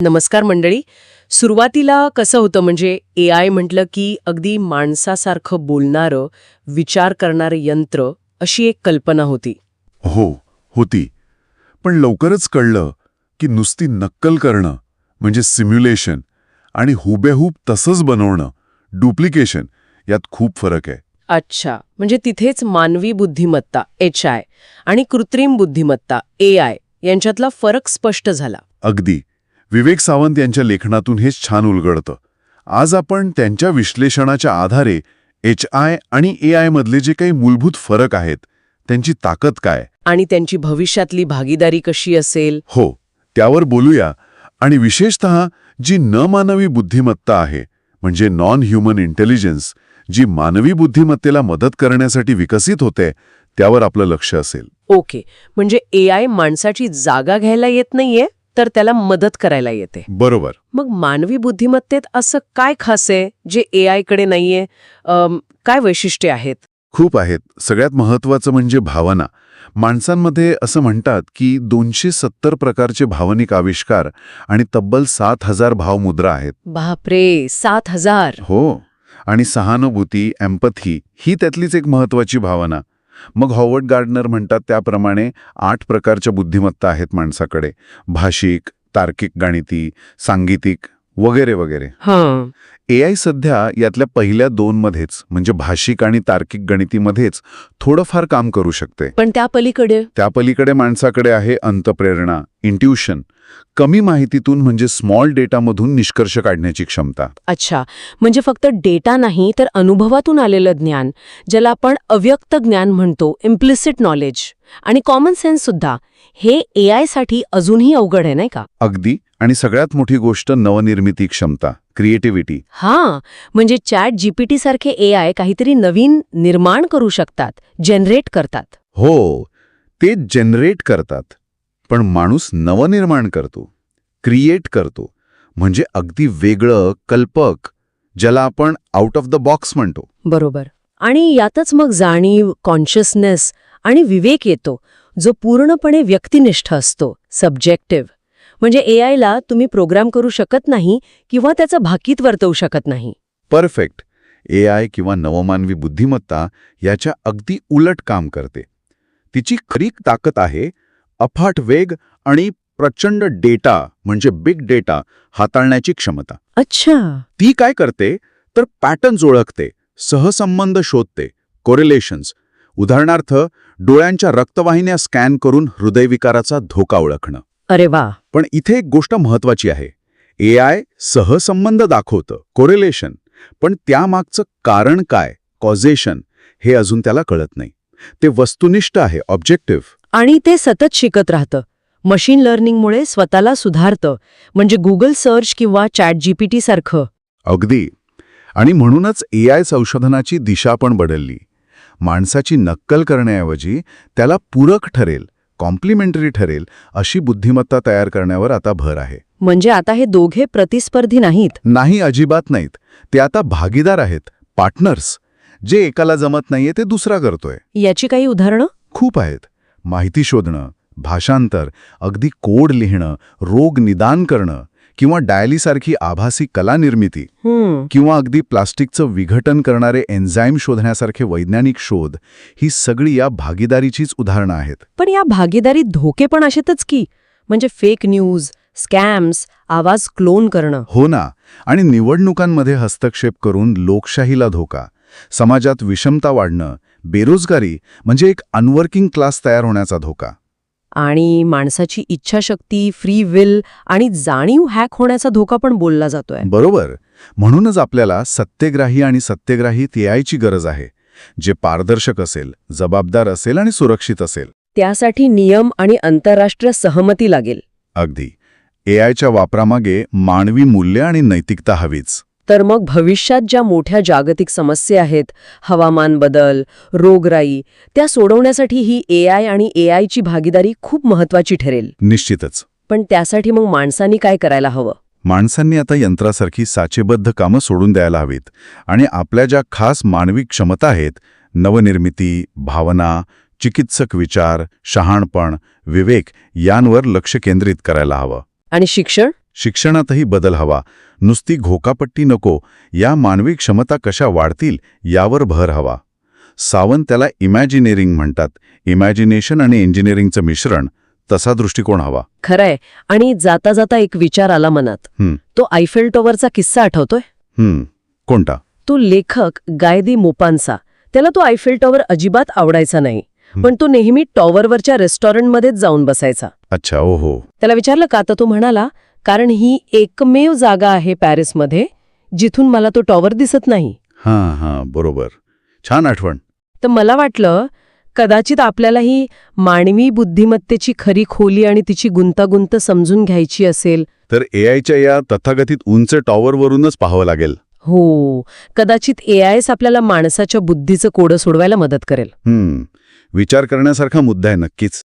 नमस्कार मंडळी. सुरुवातीला कसं होतं म्हणजे AI म्हटलं की अगदी माणसासारखं बोलणारं, विचार करणारं यंत्र अशी एक कल्पना होती. हो, होती. पण लवकरच कळलं की नुसती नक्कल करणं म्हणजे सिम्युलेशन आणि हुबेहूब तसंच बनवणं, डुप्लिकेशन, यात खूप फरक आहे. अच्छा, म्हणजे तिथेच मानवी बुद्धिमत्ता HI आणि कृत्रिम बुद्धिमत्ता AI यांच्यातला फरक स्पष्ट झाला. अगदी. विवेक सावंत यांच्या लेखनातून हेच छान उलगडतं. आज आपण त्यांच्या विश्लेषणाच्या आधारे HI आणि AI मधले जे काही मूलभूत फरक आहेत, त्यांची ताकद काय आणि त्यांची भविष्यातली भागीदारी कशी असेल? हो, त्यावर बोलूया. आणि विशेषतः जी न मानवी बुद्धिमत्ता आहे, म्हणजे नॉन ह्युमन इंटेलिजन्स, जी मानवी बुद्धिमत्तेला मदत करण्यासाठी विकसित होते, त्यावर आपलं लक्ष असेल. ओके, म्हणजे AI माणसाची जागा घ्यायला येत नाहीये, तर त्याला मदत करायला येते. बरोबर. मग मानवी बुद्धिमत्तेत असं काय खास आहे जे AI कडे नाहीये? काय वैशिष्ट्ये आहेत? खूप आहेत. सगळ्यात महत्त्वाचं म्हणजे भावना. माणसांमध्ये असं म्हणतात की 270 प्रकारचे भावनिक आविष्कार आणि तब्बल 7,000 भावमुद्रा आहेत. बापरे, 7,000! हो. आणि सहानुभूती, एम्पथी ही त्यातलीच एक महत्त्वाची भावना. मग हॉवर्ड गार्डनर म्हणतात त्याप्रमाणे 8 प्रकारच्या बुद्धिमत्ता आहेत माणसाकडे. भाषिक, तार्किक गणिती, सांगीतिक वगैरे वगैरे. हां. AI सध्या यातल्या पहिल्या 2 मध्येच म्हणजे भाषिक आणि तार्किक गणितीमध्येच थोडंफार काम करू शकते. पण त्या पलीकडे? त्या पलीकडे माणसाकडे आहे अंतप्रेरणा, इंट्युशन, कमी माहितीतून म्हणजे स्मॉल डेटामधून निष्कर्ष काढण्याची क्षमता. अच्छा, म्हणजे फक्त डेटा नाही तर अनुभवातून आलेलं ज्ञान, ज्याला आपण अव्यक्त ज्ञान म्हणतो, इम्प्लिसिट नॉलेज, आणि कॉमन सेन्स सुद्धा. हे AI साठी अजूनही अवघड आहे, नाही का? अगदी. आणि सगळ्यात मोठी गोष्ट नवनिर्मिती क्षमता, क्रिएटिव्हिटी. हां, म्हणजे ChatGPT सारखे AI काहीतरी नवीन निर्माण करू शकतात, जनरेट करतात. हो, ते जनरेट करतात. पण माणूस नवनिर्माण करतो, क्रिएट करतो, म्हणजे अगदी वेगळं, कल्पक, ज्याला आपण आउट ऑफ द बॉक्स म्हणतो. बरोबर. आणि यातच मग जाणीव, कॉन्शियसनेस आणि विवेक येतो, जो पूर्णपणे व्यक्तिनिष्ठ असतो, सब्जेक्टिव्ह. म्हणजे AIला तुम्ही प्रोग्राम करू शकत नाही किंवा त्याचं भाकीत वर्तवू शकत नाही. परफेक्ट. AI किंवा नवमानवी बुद्धिमत्ता याच्या अगदी उलट काम करते. तिची खरी ताकद आहे अफाट वेग आणि प्रचंड डेटा म्हणजे बिग डेटा हाताळण्याची क्षमता. अच्छा. ती काय करते तर पॅटर्न्स ओळखते, सहसंबंध शोधते, कोरिलेशन्स. उदाहरणार्थ डोळ्यांच्या रक्तवाहिन्या स्कॅन करून हृदयविकाराचा धोका ओळखणं. अरे वा. पण इथे एक गोष्ट महत्वाची आहे. AI सहसंबंध दाखवतं, कोरिलेशन, पण त्यामागचं कारण काय, कॉझेशन, हे अजून त्याला कळत नाही. ते वस्तुनिष्ठ आहे, ऑब्जेक्टिव्ह. आणि ते सतत शिकत राहतं. मशीन लर्निंगमुळे स्वतःला सुधारतं, म्हणजे गुगल सर्च किंवा ChatGPT सारखं. अगदी. आणि म्हणूनच AI संशोधनाची दिशा पण बदलली. माणसाची नक्कल करण्याऐवजी त्याला पूरक ठरेल, कॉम्प्लिमेंटरी ठरेल अशी बुद्धिमत्ता तयार करण्यावर आता भर आहे. म्हणजे आता हे दोघे प्रतिस्पर्धी नाहीत. नाही, अजिबात नाहीत. ते आता भागीदार आहेत, पार्टनर्स. जे एकाला जमत नाहीये ते दुसरा करतोय. याची काही उदाहरणं? खूप आहेत. माहिती शोधणं, भाषांतर, अगदी कोड लिहिणं, रोग निदान करणं, किंवा डायलीसारखी आभासी कला निर्मिती, किंवा अगदी प्लास्टिकचं विघटन करणारे एन्झाईम शोधण्यासारखे वैज्ञानिक शोध, ही सगळी या भागीदारीचीच उदाहरणं आहेत. पण या भागीदारीत धोके पण असेतच की, म्हणजे फेक न्यूज, स्कॅम्स, आवाज क्लोन करणं. हो ना. आणि निवडणुकांमध्ये हस्तक्षेप करून लोकशाहीला धोका, समाजात विषमता वाढणं, बेरोजगारी, म्हणजे एक अनवर्किंग क्लास तयार होण्याचा धोका. आणि माणसाची इच्छाशक्ती, फ्री विल आणि जाणीव हॅक होण्याचा धोका पण बोलला जातोय. बरोबर. म्हणूनच आपल्याला सत्यग्राही आणि सत्यग्राहित AIची गरज आहे, जे पारदर्शक असेल, जबाबदार असेल आणि सुरक्षित असेल. त्यासाठी नियम आणि आंतरराष्ट्रीय सहमती लागेल. अगदी. AIच्या वापरामागे मानवी मूल्य आणि नैतिकता हवीच. तर मग भविष्यात ज्या मोठ्या जागतिक समस्या आहेत, हवामान बदल, रोगराई, त्या सोडवण्यासाठी ही AI आणि AIची भागीदारी खूप महत्वाची ठरेल. निश्चितच. पण त्यासाठी मग माणसांनी काय करायला हवं? माणसांनी आता यंत्रासारखी साचेबद्ध कामं सोडून द्यायला हवीत आणि आपल्या ज्या खास मानवी क्षमता आहेत, नवनिर्मिती, भावना, चिकित्सक विचार, शहाणपण, विवेक, यांवर लक्ष केंद्रित करायला हवं. आणि शिक्षण? शिक्षणातही बदल हवा. नुसती घोकापट्टी नको, या मानवी क्षमता कशा वाढतील यावर भर हवा. सावंत त्याला इमॅजिनेरिंग म्हणतात. इमॅजिनेशन आणि इंजिनिअरिंगचं मिश्रण, तसा दृष्टिकोन हवा. खरंय. आणि जाता जाता एक विचार आला मनात. तो आयफेल टॉवरचा किस्सा आठवतोय? कोणता? तो लेखक गायदी मोपान्सा, त्याला तो आयफेल टॉवर अजिबात आवडायचा नाही, पण तो नेहमी टॉवरवरच्या रेस्टॉरंटमध्येच जाऊन बसायचा. अच्छा, ओहो. त्याला विचारलं का, तर तो म्हणाला, कारण ही एकमेव जागा आहे पॅरिसमध्ये जिथून मला तो टॉवर दिसत नाही. हां, बरोबर. छान आठवण. तर मला वाटलं, कदाचित आपल्याला ही मानवी बुद्धिमत्तेची खरी खोली आणि तिची गुंतागुंत समजून घ्यायची असेल तर एआयच्या या तथाकथित उंच टॉवरवरूनच पाहावं लागेल. हो, कदाचित एआयच आपल्याला माणसाच्या बुद्धीचं कोडं सोडवायला मदत करेल. विचार करण्यासारखा मुद्दा आहे नक्कीच.